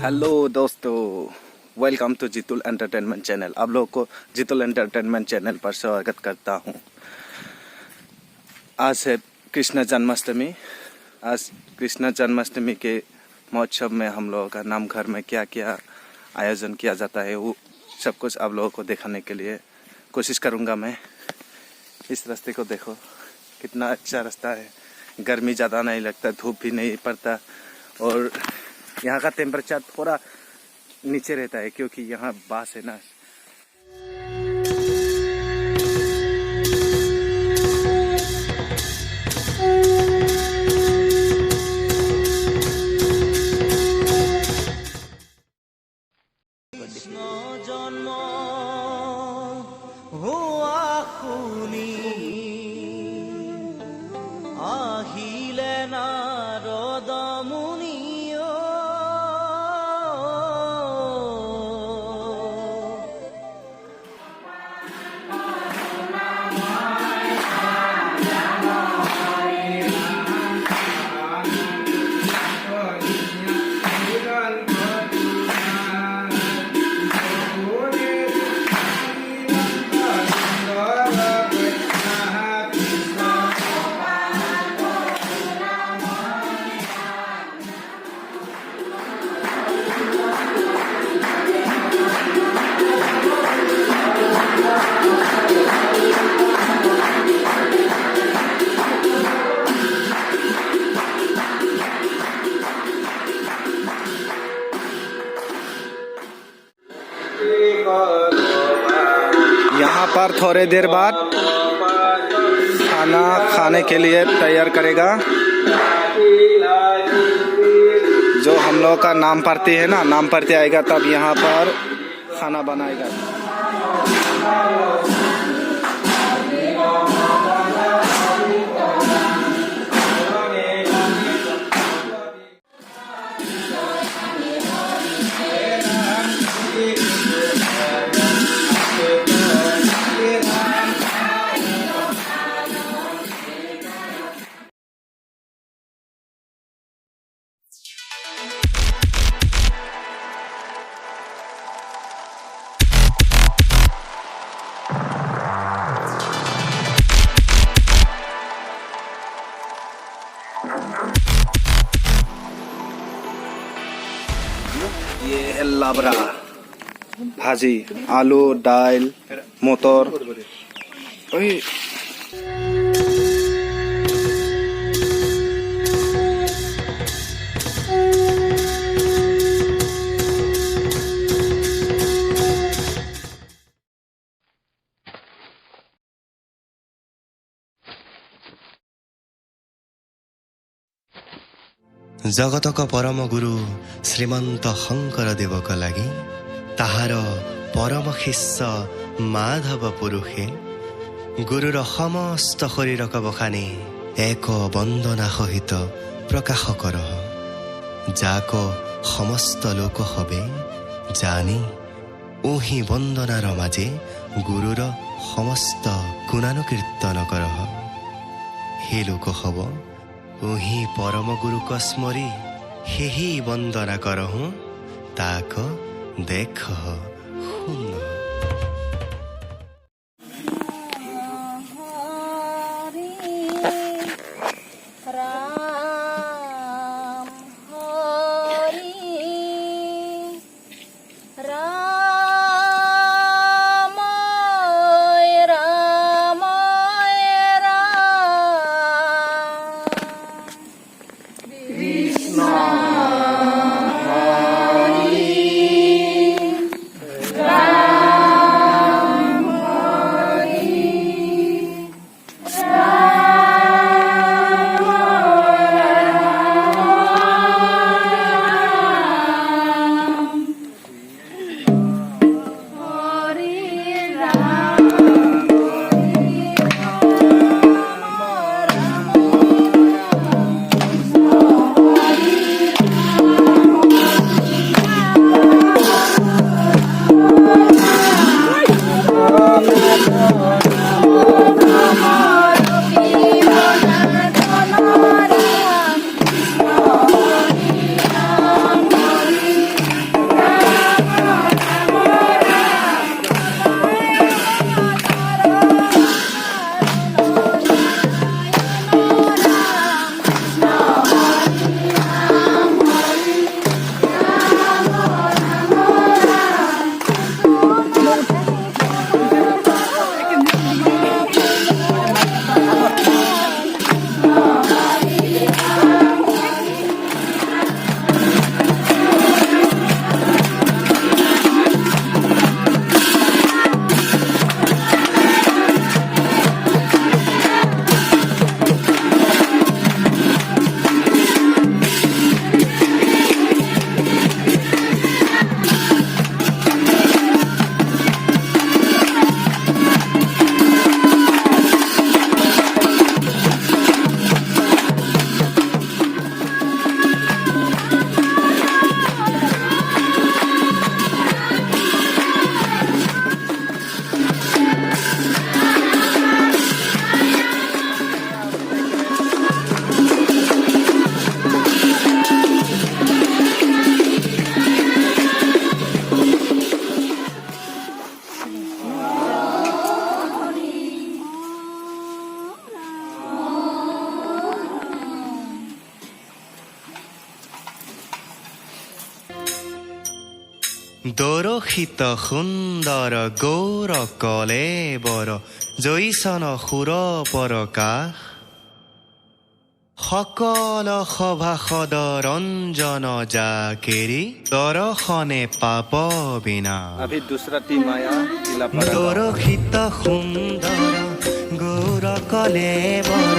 Hello दोस्तों, welcome to जितुल entertainment channel. आप लोगों को जितुल एंटरटेनमेंट चैनल पर स्वागत करता हूं। आज है कृष्ण जन्माष्टमी। आज कृष्ण जन्माष्टमी के महोत्सव में हम लोगों का नाम घर में क्या क्या आयोजन किया जाता है वो सब कुछ आप लोगों को दिखाने के लिए कोशिश करूंगा मैं। इस रास्ते को देखो, कितना अच्छा रास्ता है। गर्मी ज़्यादा नहीं लगता, धूप भी नहीं पड़ता और यहाँ का टेम्परेचर थोड़ा नीचे रहता है क्योंकि यहाँ बास है ना। कृष्ण जन्म हुआ खुनी আহিলে নারদ মুনিও यहाँ पर थोड़े देर बाद खाना खाने के लिए तैयार करेगा। जो हम लोग का नाम पढ़ती है ना, नाम पढ़ते आएगा तब यहाँ पर खाना बनाएगा। ये है लाबरा भाजी, आलू, दाल, मटर। जगतक परम गुरु श्रीमंत शंकरदेव का लगी ताहार परम शिष्य माधव पुरुषे गुरुर समस्त शरीरक बखानी एक वंदना सहित प्रकाश कर, जाक समस्त लोक हबे जानी ओही वंदनार माजे गुरुर समस्त गुणानुकीर्तन कर। हे लोक हब ओही परम गुरु को स्मरी हेही वंदना करहूँ, ताक देख हुन। Krishna দৰশিত সুন্দৰ গৌৰ কলেবৰ জৈচন সুৰ পৰকাশ সকল সভাসদ ৰঞ্জন জাকেৰি দৰ্শনে পাপ বিনা अभी दूसरा टीम आया किला पड़ा দৰশিত সুন্দৰ গৌৰ কলেবৰ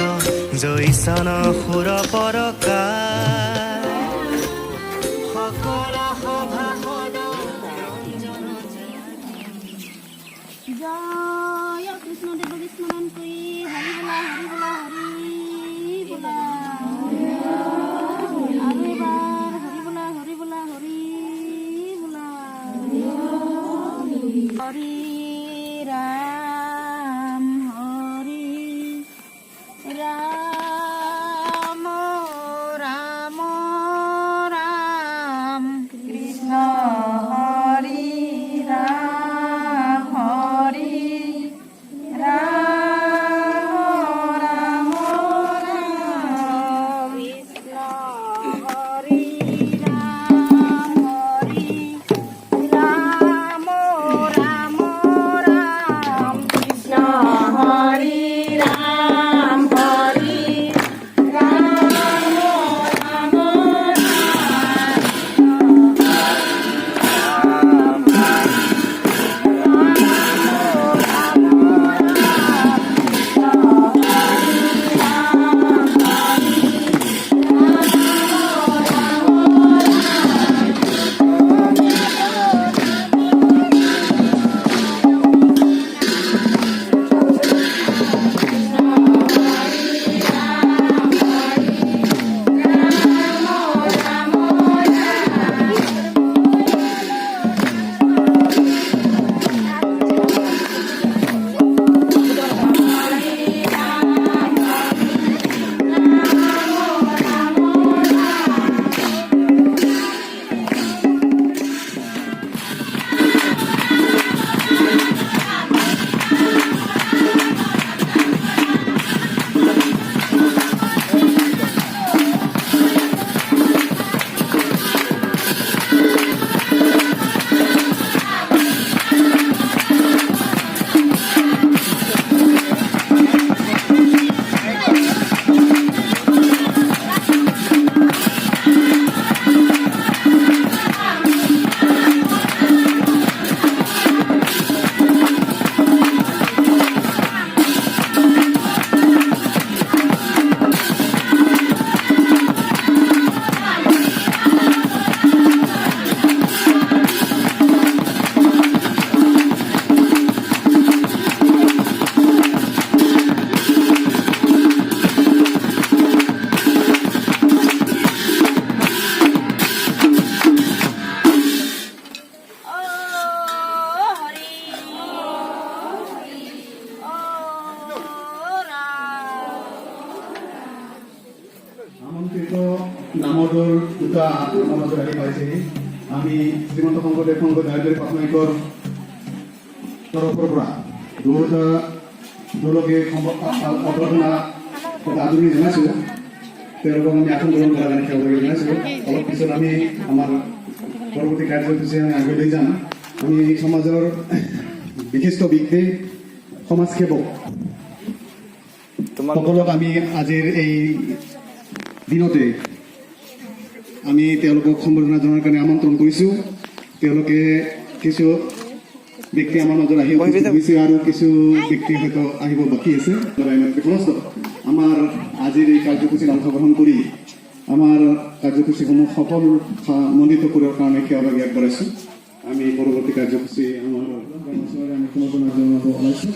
জৈচন সুৰ পৰকাশ সকল সভাসদ জয় কৃষ্ণ দেৱক স্মৰণ কৰি হৰি বোলা হৰি বোলা হৰি বোলা আৰু এবাৰ হৰি বোলা হৰি বোলা হৰি বোলা হৰি ৰাম ৰাম ৰাম ৰাম কৃষ্ণ হৰি ৰাম হৰি ৰাম ৰাম ৰাম কৃষ্ণ হৰি ৰাম হৰি ৰাম ৰাম ৰাম কৃষ্ণ হৰি ৰাম হৰি আমন্ত্ৰিত নামোদৰ দুটা নামোদৰ আহি পাইছেহি আমি শ্ৰীমন্ত শংকৰদেৱ সংঘ দাৰিদ্ৰী প্ৰাথমিকৰ তৰফৰ পৰা দুটা দলকে অভ্যৰ্থনা দাৰিদ্ৰী জনাইছিলোঁ তেওঁলোকক আমি আসন গ্ৰহণ কৰাৰ কাৰণে সেৱা জনাইছিলোঁ অলপ পিছত আমি আমাৰ পৰৱৰ্তী কাৰ্যসূচী আমি আগলৈ যাম আমি সমাজৰ বিশিষ্ট ব্যক্তি সমাজসেৱক সকলক আমি আজিৰ এই দিনতে আমি তেওঁলোকক সম্বৰ্ধনা জনাৰ কাৰণে আমন্ত্ৰণ কৰিছোঁ তেওঁলোকে কিছু ব্যক্তি আমাৰ মাজত আহি উপস্থিত আৰু কিছু ব্যক্তি হয়তো আহিব বাকী আছে আমাৰ আজিৰ এই কাৰ্যসূচীত অংশগ্ৰহণ কৰি আমাৰ কাৰ্যসূচীসমূহ সফলমণ্ডিত কৰাৰ কাৰণে সেৱাভাগী আগবঢ়াইছোঁ আমি পৰৱৰ্তী কাৰ্যসূচী আমাৰ আমি সম্বৰ্ধনা জনাব ওলাইছোঁ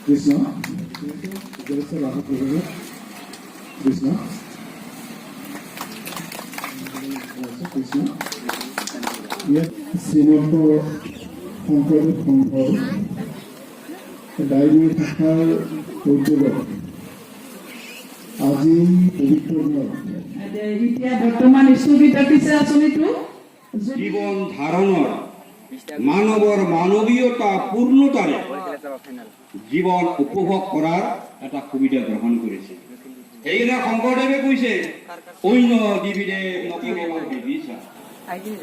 কৃষ্ণ কৃষ্ণ কৃষ্ণ ইয়াত শ্ৰীমন্ত শংকৰদেৱ সংঘৰ দাৰিদ্ৰী শাখাৰ উদ্যোগত আজি পবিত্ৰ দিনত এতিয়া বৰ্তমান স্থগিত ৰাখিছে আঁচনিটো জীবন ধাৰণৰ মানৱৰ মানৱীয়তা পূৰ্ণতাৰে জীৱন উপভোগ কৰাৰ এটা সুবিধা গ্ৰহণ কৰিছে সেইদিনা শংকৰদেৱে কৈছে অন্য দিবিৰে নকৰিব বিবিচা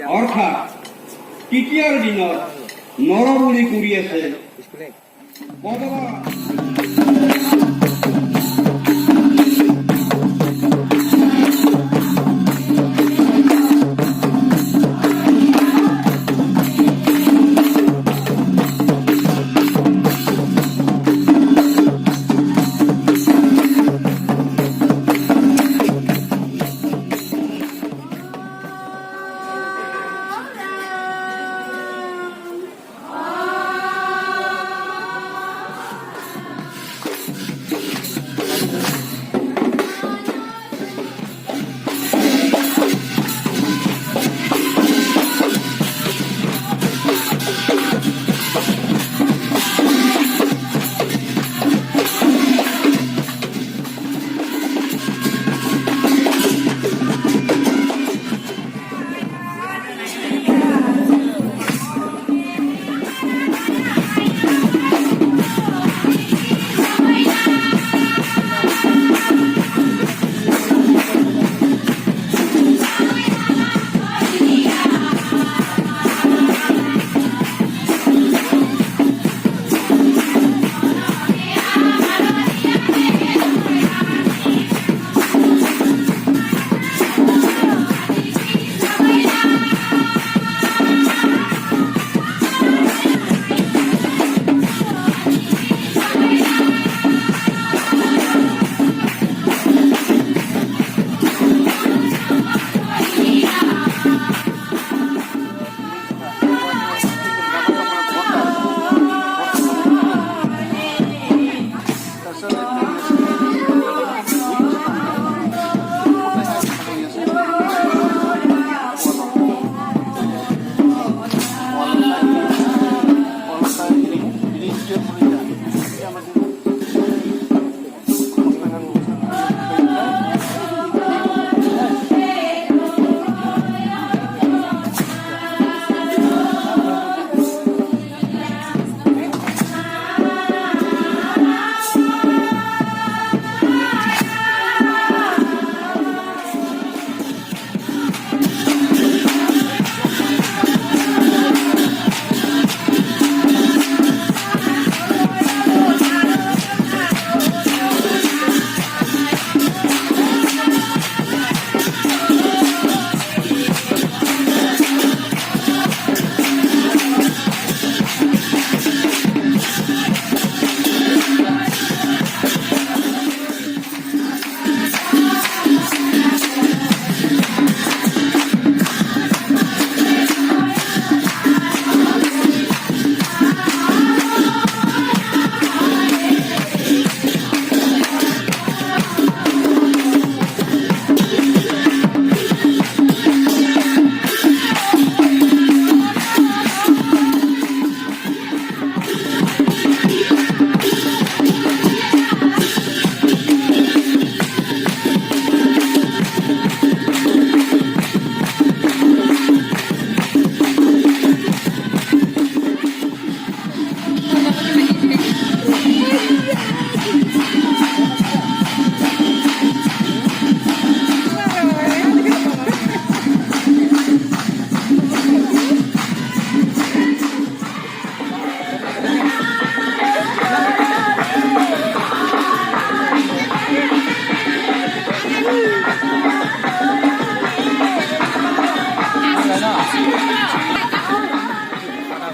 অৰ্থাৎ তৃতীয়ৰ দিনত নৰবলি কৰি আছে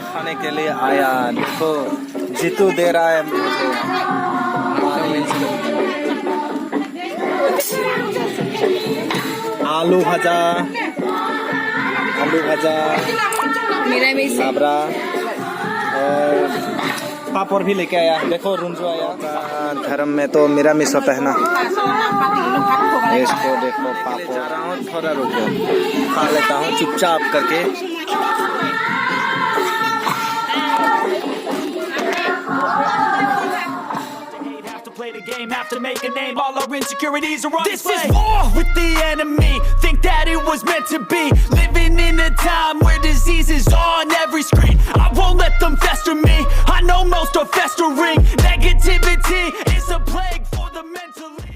खाने के लिए आया। देखो जीतू दे रहा है मुझे आलू भजा, लाबरा और पापड़ भी लेके आया। देखो रुंजो आया। धर्म में तो निरामिष होता है ना। इसको देखो पापड़ जा रहा हूँ, थोड़ा रुको खा लेता हूँ चुपचाप करके। Play the game, have to make a name. All our insecurities are on display. This is war with the enemy. Think that it was meant to be. Living in a time where disease is on every screen. I won't let them fester me. I know most are festering. Negativity is a plague for the mentally.